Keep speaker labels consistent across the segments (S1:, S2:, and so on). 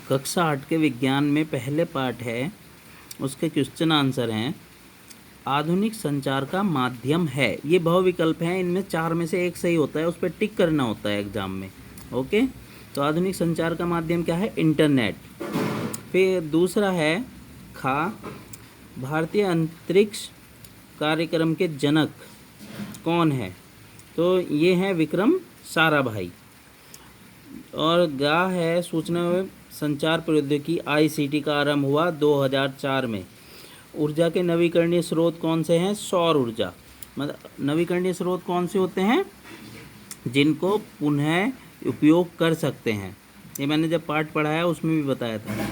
S1: कक्षा 8 के विज्ञान में पहले पार्ट है, उसके क्वेश्चन आंसर हैं। आधुनिक संचार का माध्यम है, ये बहुविकल्प हैं, इनमें 4 में से एक सही होता है, उस पर टिक करना होता है एग्जाम में। ओके, तो आधुनिक संचार का माध्यम क्या है? इंटरनेट। फिर दूसरा है खा, भारतीय अंतरिक्ष कार्यक्रम के जनक कौन है? तो ये हैं विक्रम साराभाई। और गा है, सूचना एवं संचार प्रौद्योगिकी आईसीटी का आरंभ हुआ 2004 में। ऊर्जा के नवीकरणीय स्रोत कौन से हैं? सौर ऊर्जा। मतलब नवीकरणीय स्रोत कौन से होते हैं? जिनको पुनः उपयोग कर सकते हैं। ये मैंने जब पाठ पढ़ाया उसमें भी बताया था।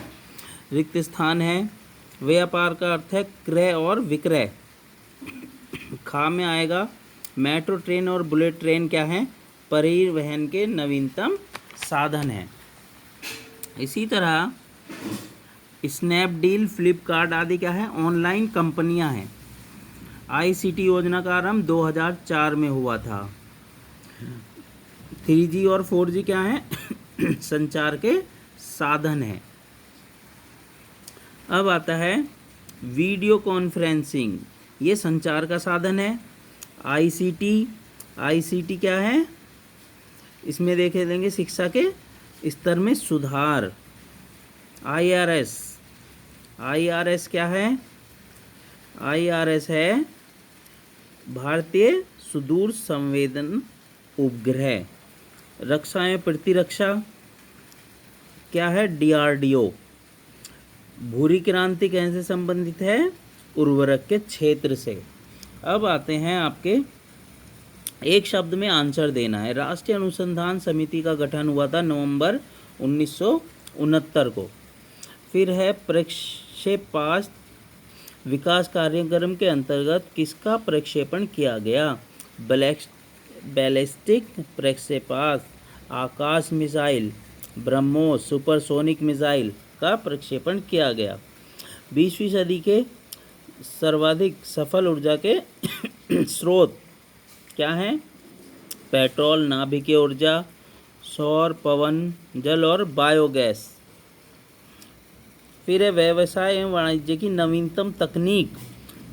S1: रिक्त स्थान है, व्यापार का अर्थ है क्रय और विक्रय। खा में आएगा, मेट्रो ट्रेन और बुलेट ट्रेन क्या हैं? परिवहन के नवीनतम साधन हैं। इसी तरह स्नैपडील, फ्लिपकार्ट आदि क्या है? ऑनलाइन कंपनियां हैं। आईसीटी योजना का आरंभ 2004 में हुआ था। 3G और 4G क्या है? संचार के साधन हैं। अब आता है वीडियो कॉन्फ्रेंसिंग, ये संचार का साधन है। आईसीटी क्या है? इसमें देखे लेंगे शिक्षा के स्तर में सुधार। आईआरएस क्या है? आईआरएस है भारतीय सुदूर संवेदन उपग्रह। रक्षा एवं प्रतिरक्षा क्या है? डीआरडीओ। भूरी क्रांति कैसे संबंधित है? उर्वरक के क्षेत्र से। अब आते हैं आपके एक शब्द में आंसर देना है। राष्ट्रीय अनुसंधान समिति का गठन हुआ था नवंबर 1969 को। फिर है प्रक्षेपास्त्र विकास कार्यक्रम के अंतर्गत किसका प्रक्षेपण किया गया? बैलिस्टिक प्रक्षेपास्त्र, आकाश मिसाइल, ब्रह्मोस सुपरसोनिक मिसाइल का प्रक्षेपण किया गया। 20वीं सदी के सर्वाधिक सफल ऊर्जा के स्रोत क्या हैं? पेट्रोल, नाभिकीय ऊर्जा, सौर, पवन, जल और बायोगैस। फिर है व्यवसाय एवं वाणिज्य की नवीनतम तकनीक,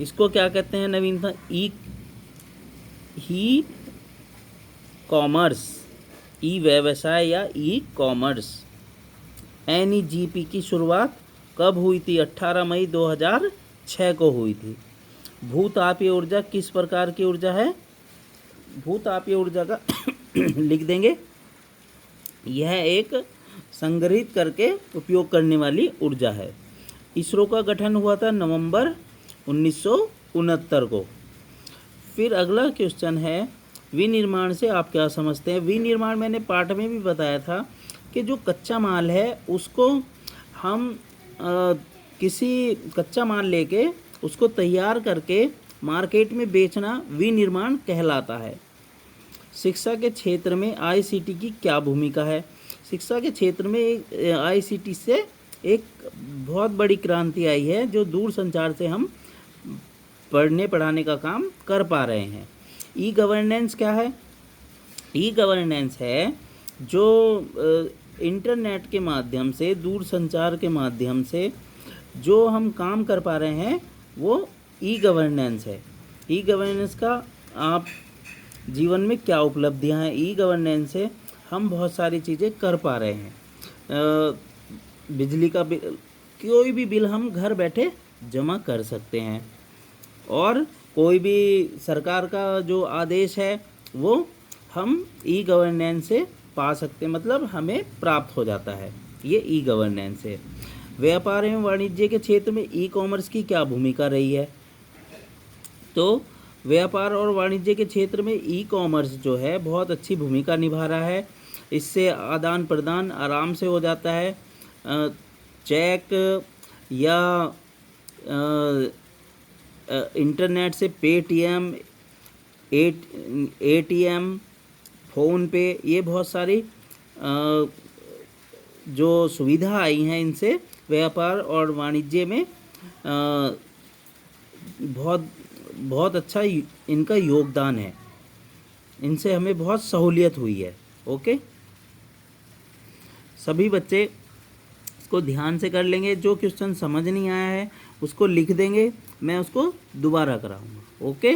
S1: इसको क्या कहते हैं? नवीनतम ई कॉमर्स, ई व्यवसाय या ई कॉमर्स। NEGP की शुरुआत कब हुई थी? 18 मई 2006 को हुई थी। भूतापीय ऊर्जा किस प्रकार की ऊर्जा है? भूतापीय ऊर्जा का लिख देंगे, यह एक संग्रहित करके उपयोग करने वाली ऊर्जा है। इसरो का गठन हुआ था नवंबर 1969 को। फिर अगला क्वेश्चन है विनिर्माण से आप क्या समझते हैं? विनिर्माण मैंने पाठ में भी बताया था कि जो कच्चा माल है उसको हम किसी कच्चा माल लेके उसको तैयार करके मार्केट में बेचना विनिर्माण कहलाता है। शिक्षा के क्षेत्र में आईसीटी की क्या भूमिका है? शिक्षा के क्षेत्र में आईसीटी से एक बहुत बड़ी क्रांति आई है, जो दूर संचार से हम पढ़ने पढ़ाने का काम कर पा रहे हैं। ई गवर्नेंस क्या है? ई गवर्नेंस है जो इंटरनेट के माध्यम से, दूर संचार के माध्यम से जो हम काम कर पा रहे हैं वो ई गवर्नेंस है। ई गवर्नेंस का आप जीवन में क्या उपलब्धियां हैं? ई गवर्नेंस से हम बहुत सारी चीज़ें कर पा रहे हैं। बिजली का बिल, कोई भी बिल हम घर बैठे जमा कर सकते हैं, और कोई भी सरकार का जो आदेश है वो हम ई गवर्नेंस से पा सकते हैं, मतलब हमें प्राप्त हो जाता है। ये ई गवर्नेंस है। व्यापार एवं वाणिज्य के क्षेत्र में ई कॉमर्स की क्या भूमिका रही है? तो व्यापार और वाणिज्य के क्षेत्र में ई कॉमर्स जो है बहुत अच्छी भूमिका निभा रहा है। इससे आदान प्रदान आराम से हो जाता है। चेक या इंटरनेट से पेटीएम, एटीएम, फ़ोन पे, ये बहुत सारी जो सुविधा आई हैं, इनसे व्यापार और वाणिज्य में बहुत अच्छा इनका योगदान है। इनसे हमें बहुत सहूलियत हुई है। ओके, सभी बच्चे इसको ध्यान से कर लेंगे। जो क्वेश्चन समझ नहीं आया है उसको लिख देंगे, मैं उसको दोबारा कराऊंगा। ओके।